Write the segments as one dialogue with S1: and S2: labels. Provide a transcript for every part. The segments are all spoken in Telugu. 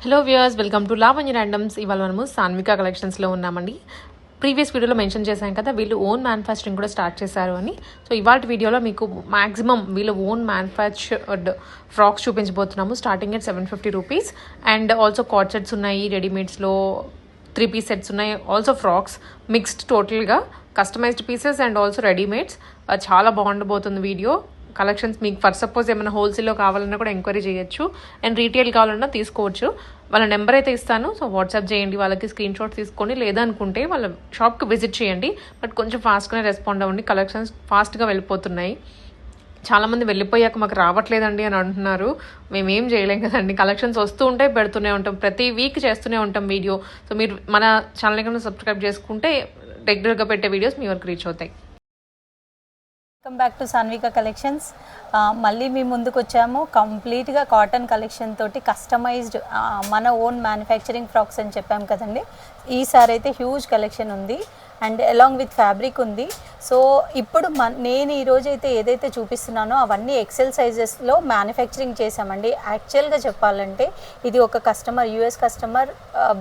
S1: Hello viewers, welcome to Lavanya randoms. ఇవాళ మనము సాన్విక కలెక్షన్స్లో ఉన్నామండి. ప్రీవియస్ వీడియోలో మెన్షన్ చేశాం కదా, వీళ్ళు ఓన్ మ్యానుఫ్యాక్చరింగ్ కూడా స్టార్ట్ చేశారు అని. సో ఇవాళ వీడియోలో మీకు మ్యాక్సిమం వీళ్ళు ఓన్ మ్యానుఫ్యాక్చర్డ్ ఫ్రాక్స్ చూపించబోతున్నాము. Starting at 750 rupees. And also cord sets ఉన్నాయి, రెడీమేడ్స్లో 3 పీస్ సెట్స్ ఉన్నాయి, ఆల్సో ఫ్రాక్స్ మిక్స్డ్ టోటల్గా customized pieces and also readymades. చాలా బాగుండబోతుంది వీడియో కలెక్షన్స్. మీకు ఫర్ సపోజ్ ఏమైనా హోల్సేల్లో కావాలన్నా కూడా ఎంక్వైరీ చేయొచ్చు, అండ్ రీటైల్ కావాలన్నా తీసుకోవచ్చు. వాళ్ళ నెంబర్ అయితే ఇస్తాను, సో వాట్సాప్ చేయండి, వాళ్ళకి స్క్రీన్ షాట్ తీసుకొని, లేదా అనుకుంటే వాళ్ళ షాప్కి విజిట్ చేయండి. బట్ కొంచెం ఫాస్ట్గానే రెస్పాండ్ అవ్వండి, కలెక్షన్స్ ఫాస్ట్గా వెళ్ళిపోతున్నాయి. చాలామంది వెళ్ళిపోయాక మాకు రావట్లేదండి అని అంటున్నారు. మేమేం చేయలేం కదండి, కలెక్షన్స్ వస్తూ ఉంటాయి, పెడుతూనే ఉంటాం, ప్రతి వీక్ చేస్తూనే ఉంటాం వీడియో. సో మీరు మన ఛానల్ కన్నా సబ్స్క్రైబ్ చేసుకుంటే రెగ్యులర్గా పెట్టే వీడియోస్ మీ వరకు రీచ్ అవుతాయి.
S2: Welcome back to Sanvika collections. మళ్ళీ మీ ముందుకు వచ్చాము కంప్లీట్గా కాటన్ కలెక్షన్ తోటి కస్టమైజ్డ్ మన ఓన్ మ్యానుఫ్యాక్చరింగ్ ఫ్రాక్స్ అని చెప్పాము కదండి. ఈసారి అయితే హ్యూజ్ కలెక్షన్ ఉంది అండ్ అలాంగ్ విత్ ఫ్యాబ్రిక్ ఉంది. సో ఇప్పుడు నేను ఈరోజు అయితే ఏదైతే చూపిస్తున్నానో అవన్నీ ఎక్సెల్ సైజెస్లో మ్యానుఫ్యాక్చరింగ్ చేసామండి. యాక్చువల్గా చెప్పాలంటే ఇది ఒక customer, US customer,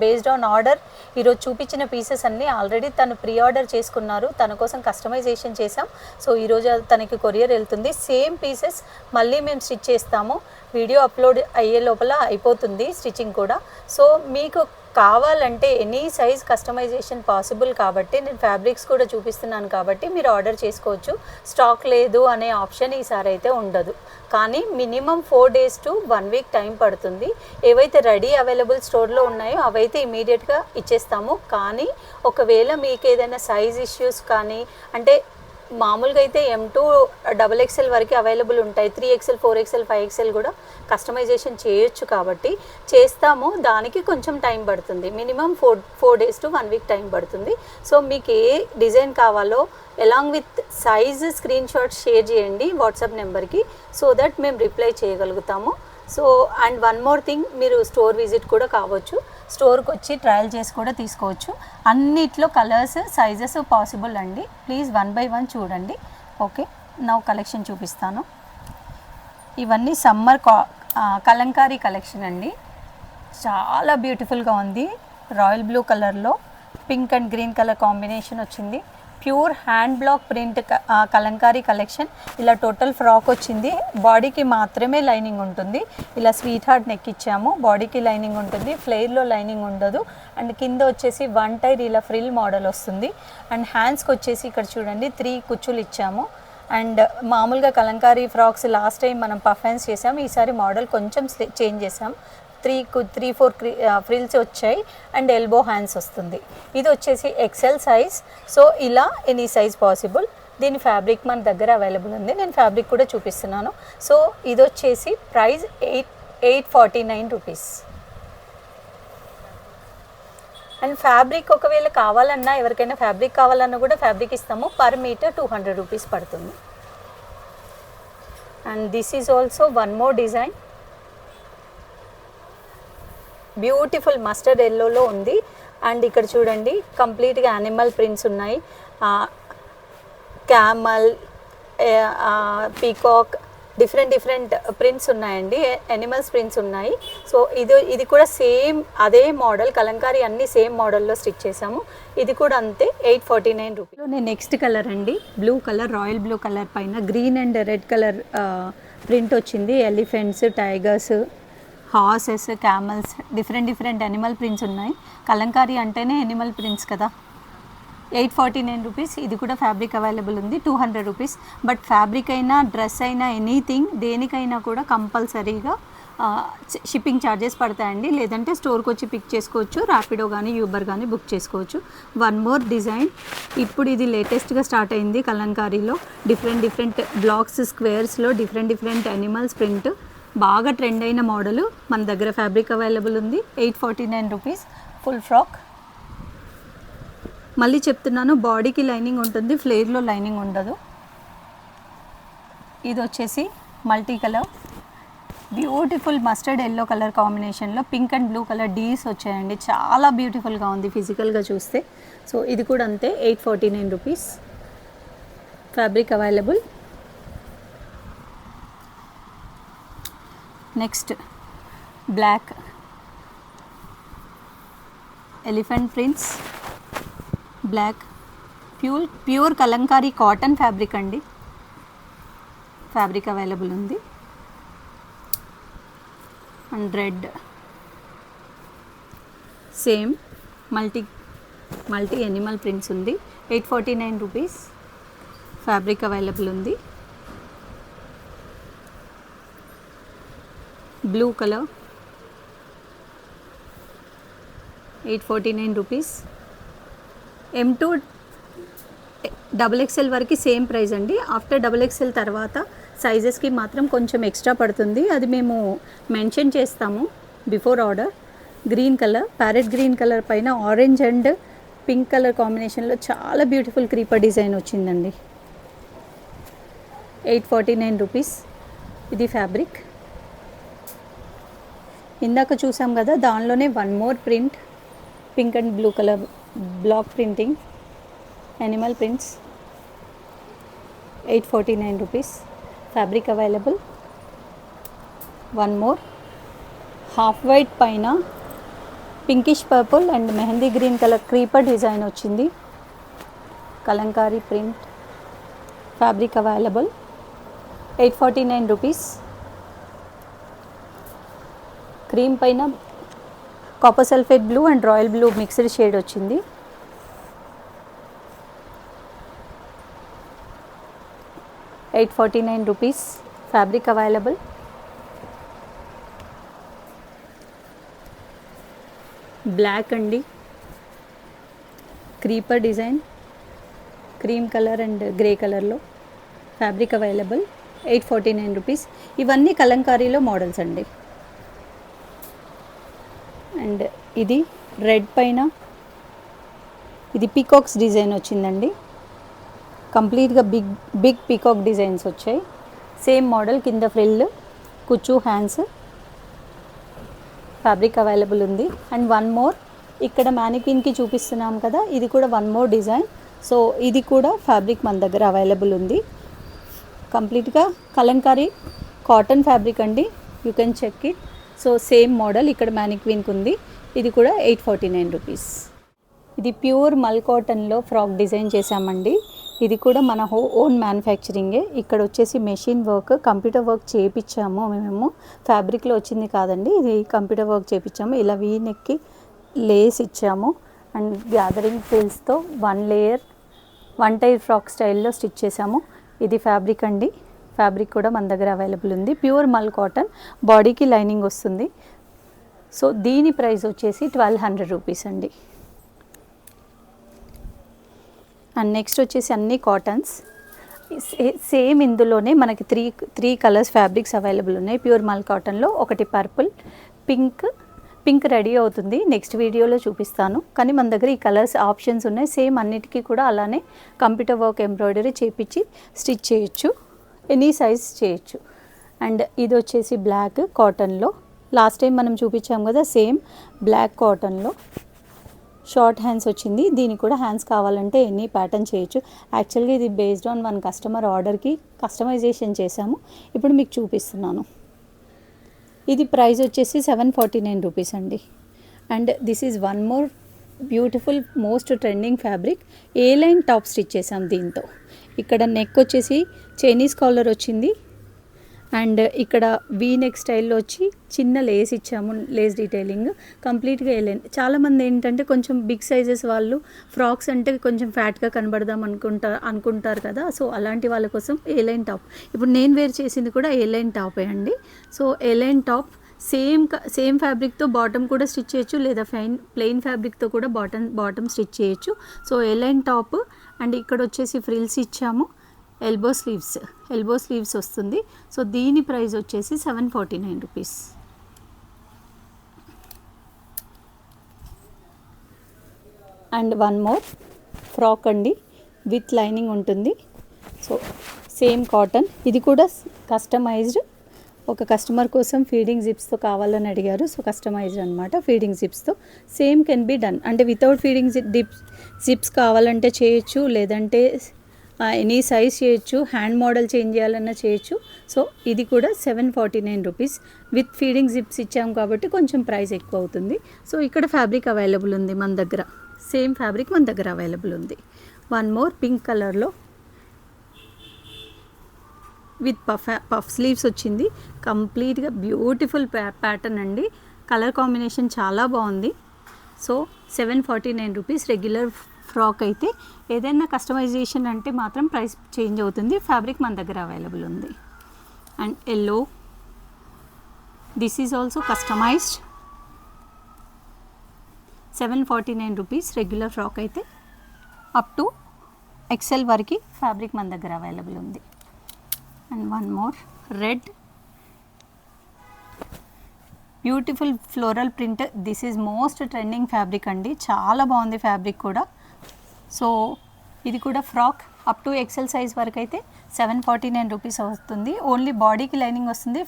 S2: based on order. ఈరోజు చూపించిన పీసెస్ అన్నీ ఆల్రెడీ తను ప్రీ ఆర్డర్ చేసుకున్నారు, తన కోసం కస్టమైజేషన్ చేసాం. సో ఈరోజు తనకి కొరియర్ వెళ్తుంది. సేమ్ పీసెస్ మళ్ళీ మేము స్టిచ్ చేస్తాము, వీడియో అప్లోడ్ అయ్యే లోపల అయిపోతుంది స్టిచ్చింగ్ కూడా. సో మీకు కావాలంటే ఎనీ సైజ్ కస్టమైజేషన్ పాసిబుల్ కాబట్టి నేను ఫ్యాబ్రిక్స్ కూడా చూపిస్తున్నాను కాబట్టి మీరు ఆర్డర్ చేసుకోవచ్చు. స్టాక్ లేదు అనే ఆప్షన్ ఈసారి అయితే ఉండదు, కానీ minimum 4 days to 1 week time పడుతుంది. ఏవైతే రెడీ అవైలబుల్ స్టోర్లో ఉన్నాయో అవైతే ఇమీడియట్గా ఇచ్చేస్తాము. కానీ ఒకవేళ మీకు ఏదైనా సైజ్ ఇష్యూస్ కానీ, అంటే మామూలుగా అయితే M2 XXL వరకు అవైలబుల్ ఉంటాయి, 3XL 4XL 5XL కూడా కస్టమైజేషన్ చేయొచ్చు కాబట్టి చేస్తాము. దానికి కొంచెం టైం పడుతుంది, minimum 4 days to 1 week time పడుతుంది. సో మీకు ఏ డిజైన్ కావాలో along with size screen shot share చేయండి వాట్సాప్ నెంబర్కి, సో దట్ మేము రిప్లై చేయగలుగుతాము. So and one more thing, మీరు స్టోర్ విజిట్ కూడా కావచ్చు, స్టోర్కి వచ్చి ట్రయల్ చేసి కూడా తీసుకోవచ్చు. అన్నిట్లో కలర్స్ సైజెస్ పాసిబుల్ అండి. ప్లీజ్ 1 by 1 చూడండి. ఓకే, నా కలెక్షన్ చూపిస్తాను. ఇవన్నీ సమ్మర్ కలంకారీ కలెక్షన్ అండి. చాలా బ్యూటిఫుల్గా ఉంది. రాయల్ బ్లూ కలర్లో pink and green colour combination వచ్చింది. Pure hand block print Kalamkari collection. ఇలా టోటల్ ఫ్రాక్ వచ్చింది, బాడీకి మాత్రమే లైనింగ్ ఉంటుంది. ఇలా స్వీట్ హార్ట్ నెక్ ఇచ్చాము, బాడీకి లైనింగ్ ఉంటుంది, ఫ్లేర్లో లైనింగ్ ఉండదు. అండ్ కింద వచ్చేసి 1 టైర్ ఇలా ఫ్రిల్ మోడల్ వస్తుంది. అండ్ హ్యాండ్స్కి వచ్చేసి ఇక్కడ చూడండి 3 కుచ్చులు ఇచ్చాము. అండ్ మామూలుగా కలంకారీ ఫ్రాక్స్ లాస్ట్ టైం మనం పఫ్ హ్యాండ్స్ చేసాము, ఈసారి మోడల్ కొంచెం చేంజ్ చేసాం. 3-4 ఫ్రిల్స్ వచ్చాయి అండ్ ఎల్బో హ్యాండ్స్ వస్తుంది. ఇది వచ్చేసి ఎక్సెల్ సైజ్. సో ఇలా ఎనీ సైజ్ పాసిబుల్. దీని ఫ్యాబ్రిక్ మన దగ్గర అవైలబుల్ ఉంది, నేను ఫ్యాబ్రిక్ కూడా చూపిస్తున్నాను. సో ఇది వచ్చేసి ప్రైస్ 849 రూపీస్. అండ్ ఫ్యాబ్రిక్ ఒకవేళ కావాలన్నా, ఎవరికైనా ఫ్యాబ్రిక్ కావాలన్నా కూడా ఫ్యాబ్రిక్ ఇస్తాము. పర్ మీటర్ 200 రూపీస్ పడుతుంది. And this is also one more design. Beautiful mustard ఎల్లోలో ఉంది. అండ్ ఇక్కడ చూడండి కంప్లీట్గా యానిమల్ ప్రింట్స్ ఉన్నాయి, క్యామల్, పీకాక్, డిఫరెంట్ ప్రింట్స్ ఉన్నాయండి, యానిమల్స్ ప్రింట్స్ ఉన్నాయి. సో ఇది కూడా సేమ్ అదే మోడల్, కలంకారీ అన్ని సేమ్ మోడల్లో స్టిచ్ చేసాము. ఇది కూడా అంతే 849 రూపీస్. నేను నెక్స్ట్ కలర్ అండి, blue colour, royal blue colour పైన green and red colour print వచ్చింది. Elephants, tigers, horses, camels, different animal prints ఉన్నాయి. కలంకారీ అంటేనే యానిమల్ ప్రింట్స్ కదా. 849 రూపీస్. ఇది కూడా ఫ్యాబ్రిక్ అవైలబుల్ ఉంది, 200 రూపీస్. బట్ ఫ్యాబ్రిక్ అయినా డ్రెస్ అయినా ఎనీథింగ్ దేనికైనా కూడా కంపల్సరీగా షిప్పింగ్ ఛార్జెస్ పడతాయండి. లేదంటే స్టోర్కి వచ్చి పిక్ చేసుకోవచ్చు, ర్యాపిడో కానీ యూబర్ కానీ బుక్ చేసుకోవచ్చు. వన్ మోర్ డిజైన్, ఇప్పుడు ఇది లేటెస్ట్గా స్టార్ట్ అయింది కలంకారీలో. డిఫరెంట్ బ్లాక్స్, స్క్వేర్స్లో డిఫరెంట్ యానిమల్స్ ప్రింట్, బాగా ట్రెండ్ అయిన మోడలు మన దగ్గర ఫ్యాబ్రిక్ అవైలబుల్ ఉంది. 849 రూపీస్ ఫుల్ ఫ్రాక్. మళ్ళీ చెప్తున్నాను, బాడీకి లైనింగ్ ఉంటుంది, ఫ్లేర్లో లైనింగ్ ఉండదు. ఇది వచ్చేసి multi colour, beautiful mustard yellow colour కాంబినేషన్లో పింక్ అండ్ బ్లూ కలర్ డీస్ వచ్చాయండి. చాలా బ్యూటిఫుల్గా ఉంది ఫిజికల్గా చూస్తే. సో ఇది కూడా అంతే 849 rupees. Fabric available. Next black elephant prints, black, pure Kalamkari cotton fabric అండి. ఫ్యాబ్రిక్ అవైలబుల్ ఉంది. And red same multi animal prints ఉంది. 849 రూపీస్. ఫ్యాబ్రిక్ అవైలబుల్ ఉంది. Blue colour 849 rupees. M2 XXL వరకు సేమ్ ప్రైస్ అండి. ఆఫ్టర్ XXL తర్వాత సైజెస్కి మాత్రం కొంచెం ఎక్స్ట్రా పడుతుంది. అది మేము మెన్షన్ చేస్తాము before order. Green colour, parrot green colour పైన ఆరెంజ్ అండ్ పింక్ కలర్ కాంబినేషన్లో చాలా బ్యూటిఫుల్ క్రీపర్ డిజైన్ వచ్చిందండి. 849 రూపీస్. ఇది ఫ్యాబ్రిక్. ఇందాక చూసాం కదా, దానిలోనే one more print, pink and blue colour black printing, animal prints. 849 rupees. Fabric available. One more half white పైన pinkish purple and mehndi green colour creeper design వచ్చింది. Kalamkari print. Fabric available. 849 rupees. Cream పైన copper sulphate blue and royal blue mixed shade వచ్చింది. 849 రూపీస్. Fabric available. బ్లాక్ అండి, creeper design, cream colour and grey కలర్లో. Fabric available. 849 రూపీస్. ఇవన్నీ కలంకారీలో మోడల్స్ అండి. అండ్ ఇది రెడ్ పైన ఇది పీకాక్స్ డిజైన్ వచ్చిందండి. కంప్లీట్గా బిగ్ పీకాక్ డిజైన్స్ వచ్చాయి. సేమ్ మోడల్, కింద ఫ్రిల్, కుచ్చు, హ్యాండ్స్. ఫ్యాబ్రిక్ అవైలబుల్ ఉంది. అండ్ వన్ మోర్ ఇక్కడ మ్యానిక్విన్కి చూపిస్తున్నాం కదా, ఇది కూడా వన్ మోర్ డిజైన్. సో ఇది కూడా ఫ్యాబ్రిక్ మన దగ్గర అవైలబుల్ ఉంది. కంప్లీట్గా కలంకారీ కాటన్ ఫ్యాబ్రిక్ అండి. You can check it. So same model ఇక్కడ మ్యానిక్విన్కి ఉంది. ఇది కూడా 849 రూపీస్. ఇది ప్యూర్ మల్ కాటన్లో ఫ్రాక్ డిజైన్ చేసామండి. ఇది కూడా మన ఓన్ మ్యానుఫ్యాక్చరింగే. ఇక్కడ వచ్చేసి మెషిన్ వర్క్, కంప్యూటర్ వర్క్ చేయించాము మేము. ఫ్యాబ్రిక్లో వచ్చింది కాదండి, ఇది కంప్యూటర్ వర్క్ చేయించాము. ఇలా వీ నెక్కి లేస్ ఇచ్చాము అండ్ గ్యాదరింగ్ ఫ్రిల్స్తో వన్ టైర్ ఫ్రాక్ స్టైల్లో స్టిచ్ చేసాము. ఇది ఫ్యాబ్రిక్ అండి. ఫ్యాబ్రిక్ కూడా మన దగ్గర అవైలబుల్ ఉంది. ప్యూర్ మల్ కాటన్, బాడీకి లైనింగ్ వస్తుంది. సో దీని ప్రైస్ వచ్చేసి 1200 రూపీస్ అండి. అండ్ నెక్స్ట్ వచ్చేసి అన్ని కాటన్స్. సేమ్ ఇందులోనే మనకి త్రీ కలర్స్ ఫ్యాబ్రిక్స్ అవైలబుల్ ఉన్నాయి ప్యూర్ మల్ కాటన్లో. ఒకటి పర్పుల్, పింక్ రెడీ అవుతుంది, నెక్స్ట్ వీడియోలో చూపిస్తాను. కానీ మన దగ్గర ఈ కలర్స్ ఆప్షన్స్ ఉన్నాయి. సేమ్ అన్నిటికీ కూడా అలానే కంప్యూటర్ వర్క్ ఎంబ్రాయిడరీ చేపించి స్టిచ్ చేయొచ్చు, ఎనీ సైజ్ చేయొచ్చు. అండ్ ఇది వచ్చేసి బ్లాక్ కాటన్లో. లాస్ట్ టైం మనం చూపించాం కదా, సేమ్ బ్లాక్ కాటన్లో షార్ట్ హ్యాండ్స్ వచ్చింది. దీనికి కూడా హ్యాండ్స్ కావాలంటే ఎనీ ప్యాటర్న్ చేయొచ్చు. యాక్చువల్గా ఇది బేస్డ్ ఆన్ వన్ కస్టమర్ ఆర్డర్కి కస్టమైజేషన్ చేశాము. ఇప్పుడు మీకు చూపిస్తున్నాను. ఇది ప్రైస్ వచ్చేసి 749 రూపీస్ అండి. And this is one more beautiful most trending fabric. A line top stitch చేసాం దీంతో. ఇక్కడ నెక్ వచ్చేసి చైనీస్ కాలర్ వచ్చింది అండ్ ఇక్కడ వీ నెక్ స్టైల్లో వచ్చి చిన్న లేస్ ఇచ్చాము, లేస్ డీటెయిలింగ్. కంప్లీట్గా ఏ లైన్. చాలామంది ఏంటంటే కొంచెం బిగ్ సైజెస్ వాళ్ళు ఫ్రాక్స్ అంటే కొంచెం ఫ్యాట్గా కనబడదాం అనుకుంటారు కదా. సో అలాంటి వాళ్ళ కోసం ఏ లైన్ టాప్. ఇప్పుడు నేను వేర్ చేసింది కూడా ఏ లైన్ టాపే అండి. సో ఏ లైన్ టాప్ సేమ్ ఫ్యాబ్రిక్తో బాటమ్ కూడా స్టిచ్ చేయొచ్చు, లేదా ప్లెయిన్ ఫ్యాబ్రిక్తో కూడా బాటమ్ స్టిచ్ చేయొచ్చు. So A line top. And ఇక్కడ వచ్చేసి ఫ్రిల్స్ ఇచ్చాము, ఎల్బో స్లీవ్స్ వస్తుంది. సో దీని ప్రైస్ వచ్చేసి 749 rupees. And one more frock అండి, విత్ లైనింగ్ ఉంటుంది. So same cotton. ఇది కూడా కస్టమైజ్డ్. ఒక కస్టమర్ కోసం ఫీడింగ్ జిప్స్తో కావాలని అడిగారు. సో కస్టమైజ్డ్ అనమాట, ఫీడింగ్ జిప్స్తో. Same can be done. అంటే వితౌట్ ఫీడింగ్ జిప్స్ కావాలంటే చేయొచ్చు, లేదంటే ఎనీ సైజ్ చేయొచ్చు, హ్యాండ్ మోడల్ చేంజ్ చేయాలన్నా చేయొచ్చు. సో ఇది కూడా 749 రూపీస్. విత్ ఫీడింగ్ జిప్స్ ఇచ్చాము కాబట్టి కొంచెం ప్రైస్ ఎక్కువ అవుతుంది. సో ఇక్కడ ఫ్యాబ్రిక్ అవైలబుల్ ఉంది మన దగ్గర, సేమ్ ఫ్యాబ్రిక్ మన దగ్గర అవైలబుల్ ఉంది. వన్ మోర్ పింక్ కలర్లో విత్ పఫ్ స్లీవ్స్ వచ్చింది. కంప్లీట్గా బ్యూటిఫుల్ ప్యాటర్న్ అండి. కలర్ కాంబినేషన్ చాలా బాగుంది. So 749 rupees. రెగ్యులర్ ఫ్రాక్ అయితే ఏదైనా కస్టమైజేషన్ అంటే మాత్రం ప్రైస్ చేంజ్ అవుతుంది. ఫ్యాబ్రిక్ మన దగ్గర అవైలబుల్ ఉంది. And yellow, this is also customised. 749 rupees. Regular frock అయితే అప్ టు ఎక్సెల్ వరకు ఫ్యాబ్రిక్ మన దగ్గర అవైలబుల్ ఉంది. And one more red, beautiful floral print. This is most trending fabric అండి, చాలా బాగుంది ఫ్యాబ్రిక్ కూడా. సో ఇది కూడా frock up to XL size వరకు అయితే 749 రూపీస్ వస్తుంది. ఓన్లీ బాడీకి లైనింగ్ వస్తుంది,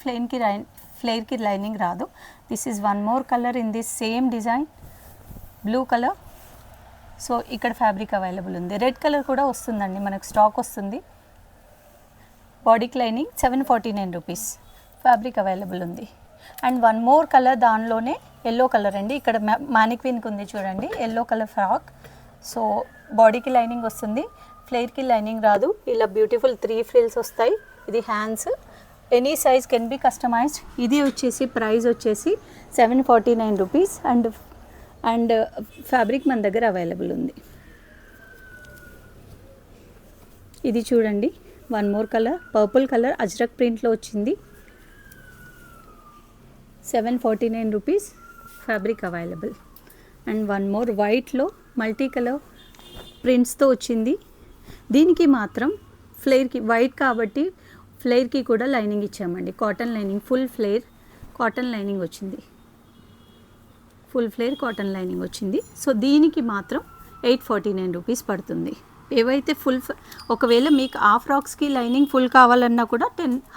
S2: ఫ్లేర్కి లైనింగ్ రాదు. This is one more colour in this same design, blue colour. So ఇక్కడ ఫ్యాబ్రిక్ అవైలబుల్ ఉంది. రెడ్ కలర్ కూడా వస్తుందండి, మనకు స్టాక్ వస్తుంది. బాడీకి లైనింగ్ 749 రూపీస్. ఫ్యాబ్రిక్ అవైలబుల్ ఉంది. అండ్ వన్ మోర్ కలర్, దానిలోనే ఎల్లో కలర్ అండి. ఇక్కడ మానిక్విన్కి ఉంది చూడండి, ఎల్లో కలర్ ఫ్రాక్. సో బాడీకి లైనింగ్ వస్తుంది, ఫ్లేర్కి లైనింగ్ రాదు. ఇలా బ్యూటిఫుల్ 3 ఫ్రిల్స్ వస్తాయి. ఇది hands, any size can be customised. ఇది వచ్చేసి ప్రైస్ వచ్చేసి 749 రూపీస్. అండ్ ఫ్యాబ్రిక్ మన దగ్గర అవైలబుల్ ఉంది. ఇది చూడండి, one more colour, purple colour ajrakh ప్రింట్లో వచ్చింది. 749 rupees. Fabric available. And one more వైట్లో మల్టీ కలర్ ప్రింట్స్తో వచ్చింది. దీనికి మాత్రం ఫ్లేర్కి వైట్ కాబట్టి ఫ్లేర్కి కూడా లైనింగ్ ఇచ్చామండి, cotton lining. Full flare cotton lining వచ్చింది, ఫుల్ ఫ్లేర్ కాటన్ లైనింగ్ వచ్చింది. సో దీనికి మాత్రం 849 రూపీస్ పడుతుంది. ఏవైతే ఒకవేళ మీకు ఆ ఫ్రాక్స్కి లైనింగ్ ఫుల్ కావాలన్నా కూడా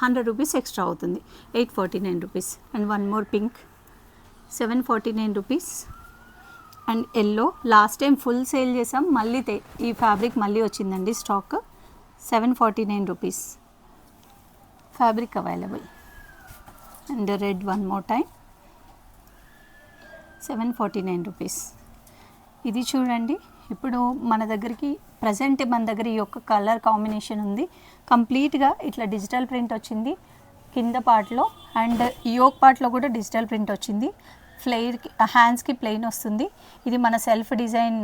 S2: 100 రూపీస్ ఎక్స్ట్రా అవుతుంది. 849 rupees. And one more pink, 749 rupees. And yellow, last time full sale చేసాం, మళ్ళీ ఈ ఫ్యాబ్రిక్ మళ్ళీ వచ్చిందండి stock. 749 rupees. Fabric available. And red one more time, 749 rupees. ఇది చూడండి, ఇప్పుడు మన దగ్గరికి ప్రజెంట్ మన దగ్గర ఈ యొక్క కలర్ కాంబినేషన్ ఉంది. కంప్లీట్గా ఇట్లా డిజిటల్ ప్రింట్ వచ్చింది కింద పార్ట్లో, అండ్ యోక్ పార్ట్లో కూడా డిజిటల్ ప్రింట్ వచ్చింది. ఫ్లేర్కి హ్యాండ్స్కి ప్లెయిన్ వస్తుంది. ఇది మన సెల్ఫ్ డిజైన్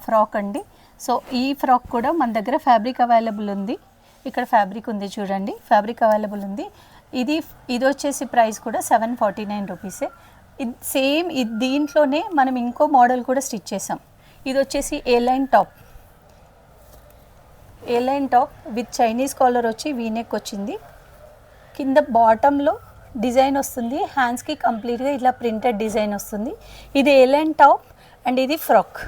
S2: ఫ్రాక్ అండి. సో ఈ ఫ్రాక్ కూడా మన దగ్గర ఫ్యాబ్రిక్ అవైలబుల్ ఉంది. ఇక్కడ ఫ్యాబ్రిక్ ఉంది చూడండి, ఫ్యాబ్రిక్ అవైలబుల్ ఉంది. ఇది వచ్చేసి ప్రైస్ కూడా 749 రూపీసే. సేమ్ దీంట్లోనే మనం ఇంకో మోడల్ కూడా స్టిచ్ చేసాం. ఇది వచ్చేసి A line top with Chinese collar వచ్చి వీనెక్ వచ్చింది. కింద బాటంలో డిజైన్ వస్తుంది, హ్యాండ్స్కి కంప్లీట్గా ఇట్లా ప్రింటెడ్ డిజైన్ వస్తుంది. ఇది ఏ లైన్ టాప్ అండ్ ఇది ఫ్రాక్.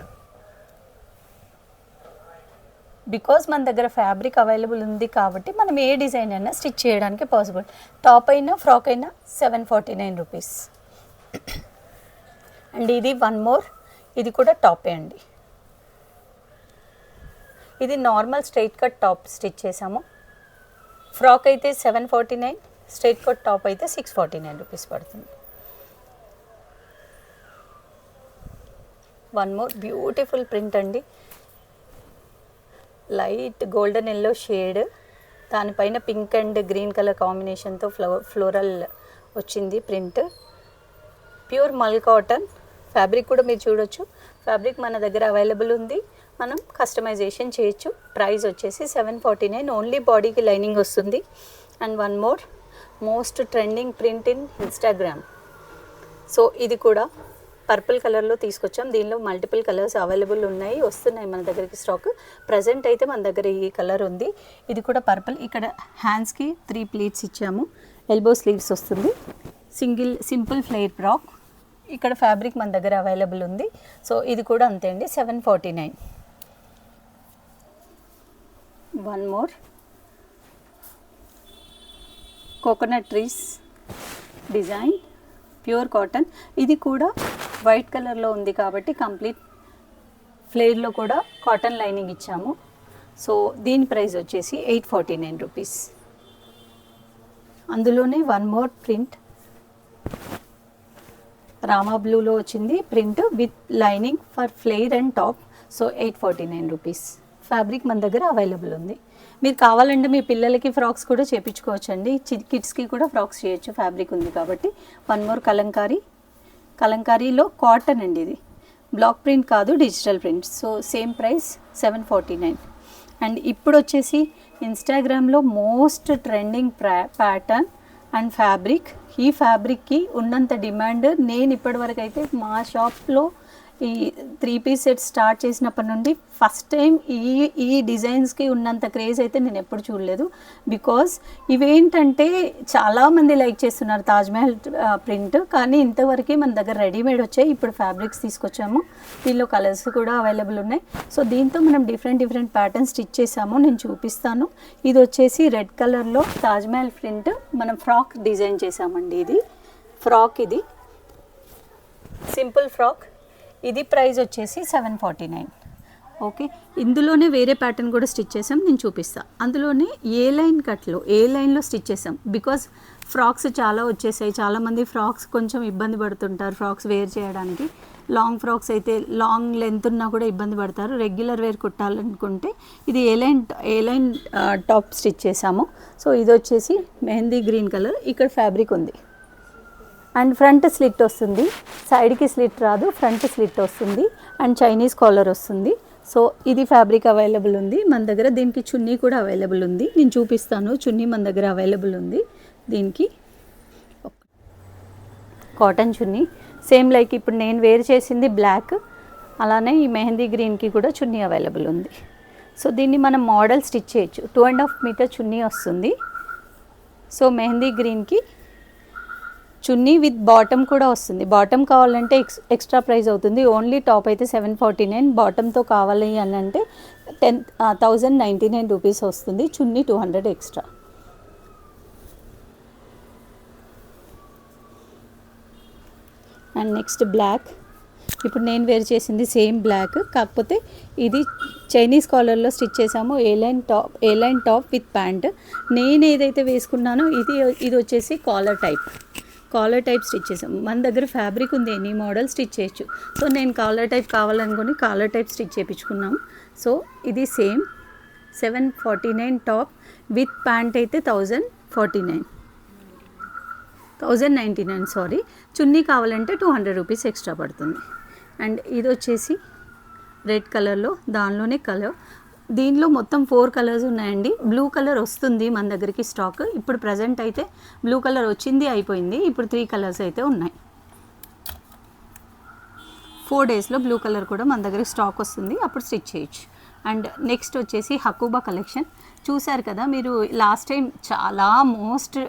S2: బికాజ్ మన దగ్గర ఫ్యాబ్రిక్ అవైలబుల్ ఉంది కాబట్టి మనం ఏ డిజైన్ అయినా స్టిచ్ చేయడానికి పాసిబుల్. టాప్ అయినా ఫ్రాక్ అయినా 749 రూపీస్. అండ్ ఇది వన్ మోర్, ఇది కూడా టాపే అండి. ఇది normal straight cut top stitch చేసాము. ఫ్రాక్ అయితే 749, స్ట్రైట్ కట్ టాప్ అయితే 649 రూపీస్ పడుతుంది. వన్ మోర్ బ్యూటిఫుల్ ప్రింట్ అండి, లైట్ గోల్డెన్ ఎల్లో షేడ్, దానిపైన పింక్ అండ్ గ్రీన్ కలర్ కాంబినేషన్తో ఫ్లోరల్ వచ్చింది ప్రింట్. ప్యూర్ మల్ కాటన్ ఫ్యాబ్రిక్ కూడా మీరు చూడొచ్చు. ఫ్యాబ్రిక్ మన దగ్గర అవైలబుల్ ఉంది, మనం కస్టమైజేషన్ చేయొచ్చు. ప్రైస్ వచ్చేసి 749, ఓన్లీ బాడీకి లైనింగ్ వస్తుంది. And one more most trending print in Instagram. So ఇది కూడా పర్పుల్ కలర్లో తీసుకొచ్చాం. దీనిలో మల్టిపుల్ కలర్స్ అవైలబుల్ వస్తున్నాయి మన దగ్గరికి స్టాక్. ప్రజెంట్ అయితే మన దగ్గర ఈ కలర్ ఉంది. ఇది కూడా పర్పుల్. ఇక్కడ హ్యాండ్స్కి 3 ప్లీట్స్ ఇచ్చాము, ఎల్బో స్లీవ్స్ వస్తుంది. Simple flare frock. ఇక్కడ ఫ్యాబ్రిక్ మన దగ్గర అవైలబుల్ ఉంది. సో ఇది కూడా అంతే అండి, 749. One more coconut trees design, pure cotton. ఇది కూడా వైట్ కలర్లో ఉంది కాబట్టి కంప్లీట్ ఫ్లేర్లో కూడా కాటన్ లైనింగ్ ఇచ్చాము. సో దీని ప్రైస్ వచ్చేసి 849 రూపీస్. అందులోనే వన్ మోర్ ప్రింట్ రామా బ్లూలో వచ్చింది print with lining for flare and top. So 849 rupees. Fabric మన దగ్గర అవైలబుల్ ఉంది. మీరు కావాలంటే మీ పిల్లలకి ఫ్రాక్స్ కూడా చేయించుకోవచ్చండి. కిడ్స్కి కూడా ఫ్రాక్స్ చేయొచ్చు, ఫ్యాబ్రిక్ ఉంది కాబట్టి. వన్ మోర్ కలంకారీలో కాటన్ అండి, ఇది బ్లాక్ ప్రింట్ కాదు, digital print. So same price 749. And ఇప్పుడు వచ్చేసి ఇన్స్టాగ్రామ్లో most trending pattern and fabric. ఈ ఫ్యాబ్రిక్కి ఉన్నంత డిమాండ్ నేను ఇప్పటివరకు అయితే మా షాప్లో ఈ 3 పీస్ సెట్ స్టార్ట్ చేసినప్పటి నుండి ఫస్ట్ టైం ఈ డిజైన్స్కి ఉన్నంత క్రేజ్ అయితే నేను ఎప్పుడు చూడలేదు. బికాజ్ ఇవేంటంటే చాలామంది లైక్ చేస్తున్నారు తాజ్మహల్ ప్రింట్, కానీ ఇంతవరకు మన దగ్గర రెడీమేడ్ వచ్చాయి. ఇప్పుడు ఫ్యాబ్రిక్స్ తీసుకొచ్చాము, దీనిలో కలర్స్ కూడా అవైలబుల్ ఉన్నాయి. సో దీంతో మనం డిఫరెంట్ ప్యాటర్న్ స్టిచ్ చేసాము, నేను చూపిస్తాను. ఇది వచ్చేసి రెడ్ కలర్లో తాజ్మహల్ ప్రింట్ మనం ఫ్రాక్ డిజైన్ చేసామండి. ఇది ఫ్రాక్, ఇది సింపుల్ ఫ్రాక్. ఇది ప్రైస్ వచ్చేసి 749. ఓకే, ఇందులోనే వేరే ప్యాటర్న్ కూడా స్టిచ్ చేసాం, నేను చూపిస్తాను. అందులోనే ఏ లైన్లో స్టిచ్ చేసాం. బికాజ్ ఫ్రాక్స్ చాలా వచ్చేసాయి, చాలామంది ఫ్రాక్స్ కొంచెం ఇబ్బంది పడుతుంటారు ఫ్రాక్స్ వేర్ చేయడానికి. లాంగ్ ఫ్రాక్స్ అయితే లాంగ్ లెంత్ ఉన్నా కూడా ఇబ్బంది పడతారు. రెగ్యులర్ వేర్ కుట్టాలనుకుంటే ఇది ఏ లైన్ టాప్ స్టిచ్ చేసాము. సో ఇది వచ్చేసి మెహందీ గ్రీన్ కలర్, ఇక్కడ ఫ్యాబ్రిక్ ఉంది అండ్ ఫ్రంట్ స్లిట్ వస్తుంది, సైడ్కి స్లిట్ రాదు, ఫ్రంట్ స్లిట్ వస్తుంది అండ్ చైనీస్ కాలర్ వస్తుంది. సో ఇది ఫ్యాబ్రిక్ అవైలబుల్ ఉంది మన దగ్గర. దీనికి చున్నీ కూడా అవైలబుల్ ఉంది, నేను చూపిస్తాను. చున్నీ మన దగ్గర అవైలబుల్ ఉంది. దీనికి కాటన్ చున్నీ, సేమ్ లైక్ ఇప్పుడు నేను వేర్ చేసింది బ్లాక్, అలానే ఈ మెహందీ గ్రీన్కి కూడా చున్నీ అవైలబుల్ ఉంది. సో దీన్ని మనం మోడల్ స్టిచ్ చేయొచ్చు. 2.5 మీటర్ చున్నీ వస్తుంది. సో మెహందీ గ్రీన్కి చున్నీ విత్ బాటమ్ కూడా వస్తుంది. బాటమ్ కావాలంటే ఎక్స్ట్రా ప్రైస్ అవుతుంది. ఓన్లీ టాప్ అయితే 749, బాటమ్తో కావాలి అని అంటే 1099 రూపీస్ వస్తుంది. చున్నీ 200 ఎక్స్ట్రా. అండ్ నెక్స్ట్ బ్లాక్, ఇప్పుడు నేను వేర్ చేసింది సేమ్ బ్లాక్, కాకపోతే ఇది చైనీస్ కాలర్లో స్టిచ్ చేసాము. ఏ లైన్ టాప్ విత్ ప్యాంట్. నేను ఏదైతే వేసుకున్నానో ఇది వచ్చేసి కాలర్ టైప్ స్టిచ్ చేసాము. మన దగ్గర ఫ్యాబ్రిక్ ఉంది, ఎనీ మోడల్ స్టిచ్ చేయొచ్చు. సో నేను కాలర్ టైప్ కావాలనుకుని కాలర్ టైప్ స్టిచ్ చేయించుకున్నాము. సో ఇది సేమ్ 749 టాప్ విత్ ప్యాంట్ అయితే 1099 సారీ. చున్నీ కావాలంటే 200 రూపీస్ ఎక్స్ట్రా పడుతుంది. అండ్ ఇది వచ్చేసి రెడ్ కలర్లో, దానిలోనే కలర్, దీనిలో మొత్తం 4 కలర్స్ ఉన్నాయండి. బ్లూ కలర్ వస్తుంది మన దగ్గరికి స్టాక్. ఇప్పుడు ప్రజెంట్ అయితే బ్లూ కలర్ వచ్చింది, అయిపోయింది. ఇప్పుడు 3 కలర్స్ అయితే ఉన్నాయి. 4 డేస్లో బ్లూ కలర్ కూడా మన దగ్గరికి స్టాక్ వస్తుంది, అప్పుడు స్టిచ్ చేయొచ్చు. అండ్ నెక్స్ట్ వచ్చేసి హకూబా కలెక్షన్. చూసారు కదా మీరు లాస్ట్ టైం, చాలా మోస్ట్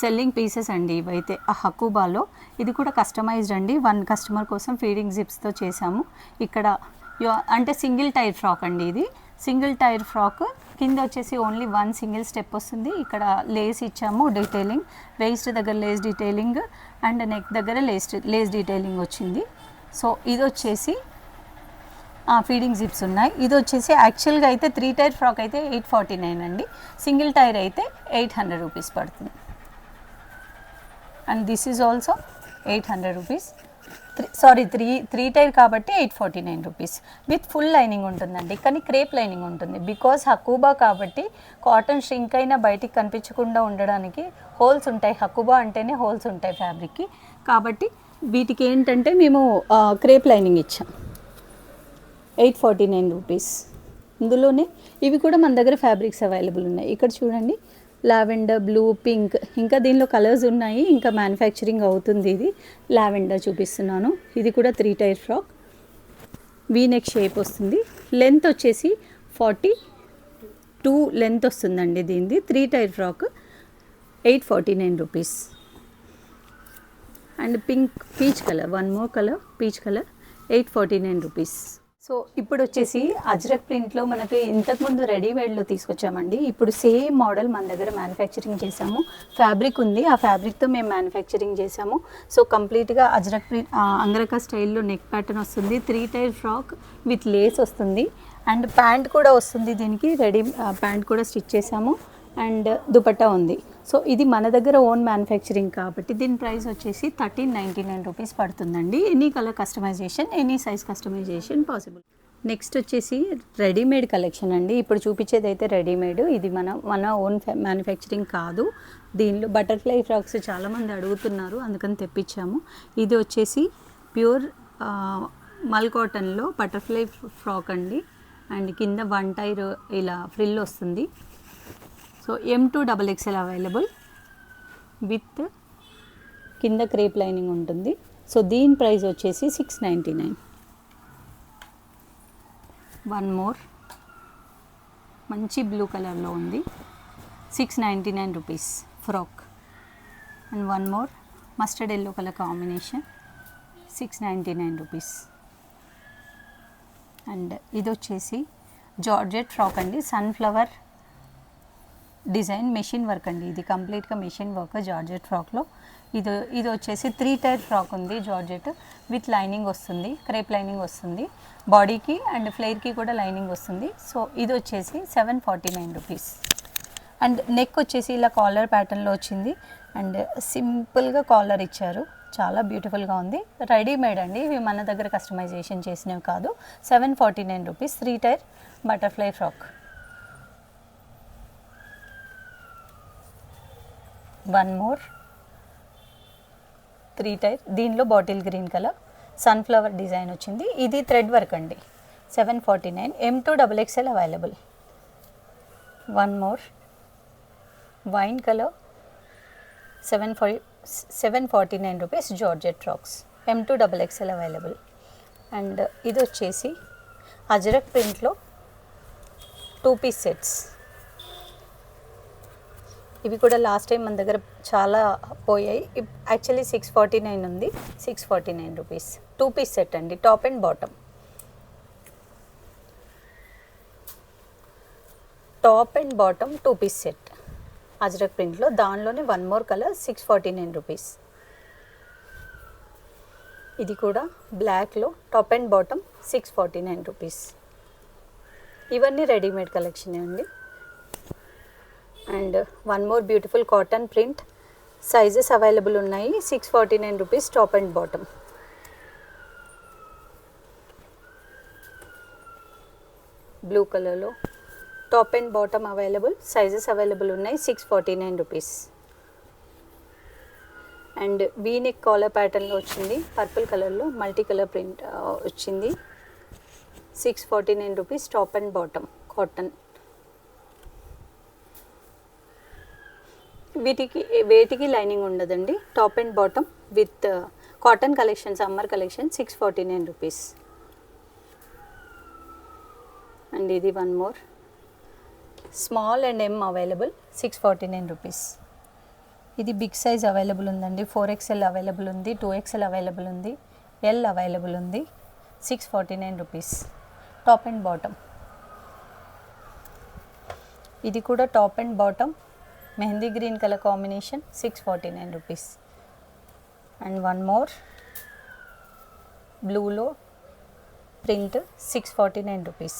S2: సెల్లింగ్ పీసెస్ అండి ఇవైతే ఆ హకూబాలో. ఇది కూడా కస్టమైజ్డ్ అండి, 1 కస్టమర్ కోసం ఫీడింగ్ జిప్స్తో చేసాము. ఇక్కడ అంటే సింగిల్ టైర్ ఫ్రాక్ అండి, ఇది సింగిల్ టైర్ ఫ్రాక్. కింద వచ్చేసి ఓన్లీ 1 సింగిల్ స్టెప్ వస్తుంది. ఇక్కడ లేస్ ఇచ్చాము, డీటెయిలింగ్, వేస్ట్ దగ్గర లేస్ డీటెయిలింగ్ అండ్ నెక్ దగ్గర లేస్ డీటెయిలింగ్ వచ్చింది. సో ఇది వచ్చేసి ఫీడింగ్ జిప్స్ ఉన్నాయి. ఇది వచ్చేసి యాక్చువల్గా అయితే 3 టైర్ ఫ్రాక్ అయితే 849 అండి, సింగిల్ టైర్ అయితే 800 రూపీస్ పడుతుంది. And this is also 800 rupees. Sorry, three tier కాబట్టి 849 రూపీస్ విత్ ఫుల్ లైనింగ్ ఉంటుందండి. కానీ క్రేప్ లైనింగ్ ఉంటుంది. బికాస్ హకూబా కాబట్టి కాటన్ ష్రింక్ అయినా బయటికి కనిపించకుండా ఉండడానికి హోల్స్ ఉంటాయి. హకూబా అంటేనే హోల్స్ ఉంటాయి ఫ్యాబ్రిక్కి, కాబట్టి వీటికి ఏంటంటే మేము క్రేప్ లైనింగ్ ఇచ్చాం. 849 రూపీస్. ఇందులోనే ఇవి కూడా మన దగ్గర ఫ్యాబ్రిక్స్ అవైలబుల్ ఉన్నాయి. ఇక్కడ చూడండి, లావెండర్, బ్లూ, పింక్, ఇంకా దీనిలో కలర్స్ ఉన్నాయి, ఇంకా మ్యానుఫ్యాక్చరింగ్ అవుతుంది. ఇది లావెండర్ చూపిస్తున్నాను. ఇది కూడా 3 tier frock, V neck shape వస్తుంది. లెంత్ వచ్చేసి 42 లెంత్ వస్తుందండి దీనిది. 3 tier frock 849 rupees. And peach colour, 1 more colour, peach colour 849 rupees. So ఇప్పుడు వచ్చేసి అజ్రక్ ప్రింట్లో మనకి ఇంతకుముందు రెడీమేడ్లో తీసుకొచ్చామండి. ఇప్పుడు సేమ్ మోడల్ మన దగ్గర మ్యానుఫ్యాక్చరింగ్ చేసాము. ఫ్యాబ్రిక్ ఉంది, ఆ ఫ్యాబ్రిక్తో మేము మ్యానుఫ్యాక్చరింగ్ చేసాము. సో కంప్లీట్గా అజ్రక్ ప్రింట్ అంగరక స్టైల్లో నెక్ ప్యాటర్న్ వస్తుంది. 3 టైర్ ఫ్రాక్ విత్ లేస్ వస్తుంది అండ్ ప్యాంట్ కూడా వస్తుంది. దీనికి రెడీ ప్యాంట్ కూడా స్టిచ్ చేసాము అండ్ దుపట్టా ఉంది. సో ఇది మన దగ్గర ఓన్ మ్యానుఫ్యాక్చరింగ్ కాబట్టి దీని ప్రైస్ వచ్చేసి 1399 రూపీస్ పడుతుందండి. Any colour customisation, any size customisation possible. Next వచ్చేసి రెడీమేడ్ కలెక్షన్ అండి. ఇప్పుడు చూపించేది అయితే రెడీమేడ్. ఇది మన ఓన్ మ్యానుఫ్యాక్చరింగ్ కాదు. దీనిలో బటర్ఫ్లై ఫ్రాక్స్ చాలామంది అడుగుతున్నారు, అందుకని తెప్పించాము. ఇది వచ్చేసి ప్యూర్ మల్ కాటన్లో బటర్ఫ్లై ఫ్రాక్ అండి. అండ్ కింద 1 టైర్ ఇలా ఫ్రిల్ వస్తుంది. సో M2XXL అవైలబుల్ విత్ కింద క్రేప్ లైనింగ్ ఉంటుంది. సో దీని ప్రైస్ వచ్చేసి 699. వన్ మోర్ మంచి బ్లూ కలర్లో ఉంది, 699 rupees frock. And one more mustard yellow colour combination, 699 rupees. And ఇది వచ్చేసి జార్జెట్ ఫ్రాక్ అండి, సన్ఫ్లవర్ డిజైన్ మెషిన్ వర్క్ అండి. ఇది కంప్లీట్గా మెషిన్ వర్క్ జార్జెట్ ఫ్రాక్లో. ఇది వచ్చేసి 3 టైర్ ఫ్రాక్ ఉంది జార్జెట్ విత్ లైనింగ్ వస్తుంది, క్రేప్ లైనింగ్ వస్తుంది. బాడీకి అండ్ ఫ్లేర్కి కూడా లైనింగ్ వస్తుంది. సో ఇది వచ్చేసి 749 రూపీస్. అండ్ నెక్ వచ్చేసి ఇలా కాలర్ ప్యాటర్న్లో వచ్చింది అండ్ సింపుల్గా కాలర్ ఇచ్చారు, చాలా బ్యూటిఫుల్గా ఉంది. రెడీమేడ్ అండి, ఇవి మన దగ్గర కస్టమైజేషన్ చేసినవి కాదు. 749 rupees 3 tier butterfly frock. One more 3 tier, దీనిలో bottle green colour sunflower design వచ్చింది. ఇది థ్రెడ్ వర్క్ అండి, 749. M2XXL available. One more wine colour, 749 rupees georgette frocks, M2XXL available. And ఇది వచ్చేసి అజ్రక్ ప్రింట్లో 2 పీస్ సెట్స్. ఇవి కూడా లాస్ట్ టైం మన దగ్గర చాలా పోయాయి. యాక్చువల్లీ 649 ఉంది, 649 రూపీస్. 2 పీస్ సెట్ అండి, top and bottom. Top and bottom 2 piece set ajrakh ప్రింట్లో. దానిలోనే వన్ మోర్ కలర్, 649 రూపీస్. ఇది కూడా బ్లాక్లో టాప్ అండ్ బాటమ్, 649 రూపీస్. ఇవన్నీ రెడీమేడ్ కలెక్షనే అండి. And one more beautiful cotton print, sizes available ఉన్నాయి. 649 rupees top and bottom. Blue కలర్లో top and bottom available, sizes available ఉన్నాయి. 649 రూపీస్. అండ్ వీనెక్ కాలర్ ప్యాటర్న్లో వచ్చింది, పర్పుల్ కలర్లో మల్టీ కలర్ ప్రింట్ వచ్చింది. 649 rupees top and bottom cotton. వేటికి లైనింగ్ ఉండదండి. Top and bottom with cotton collection, summer collection, 649 rupees. And ఇది one more small and M available, 649 rupees. ఇది బిగ్ సైజ్ అవైలబుల్ ఉందండి, 4XL అవైలబుల్ ఉంది, 2XL అవైలబుల్ ఉంది, L అవైలబుల్ ఉంది. 649 రూపీస్ టాప్ అండ్ బాటమ్. ఇది కూడా top and bottom mehndi green colour combination, 649 rupees. And one more బ్లూలో ప్రింట్, 649 రూపీస్.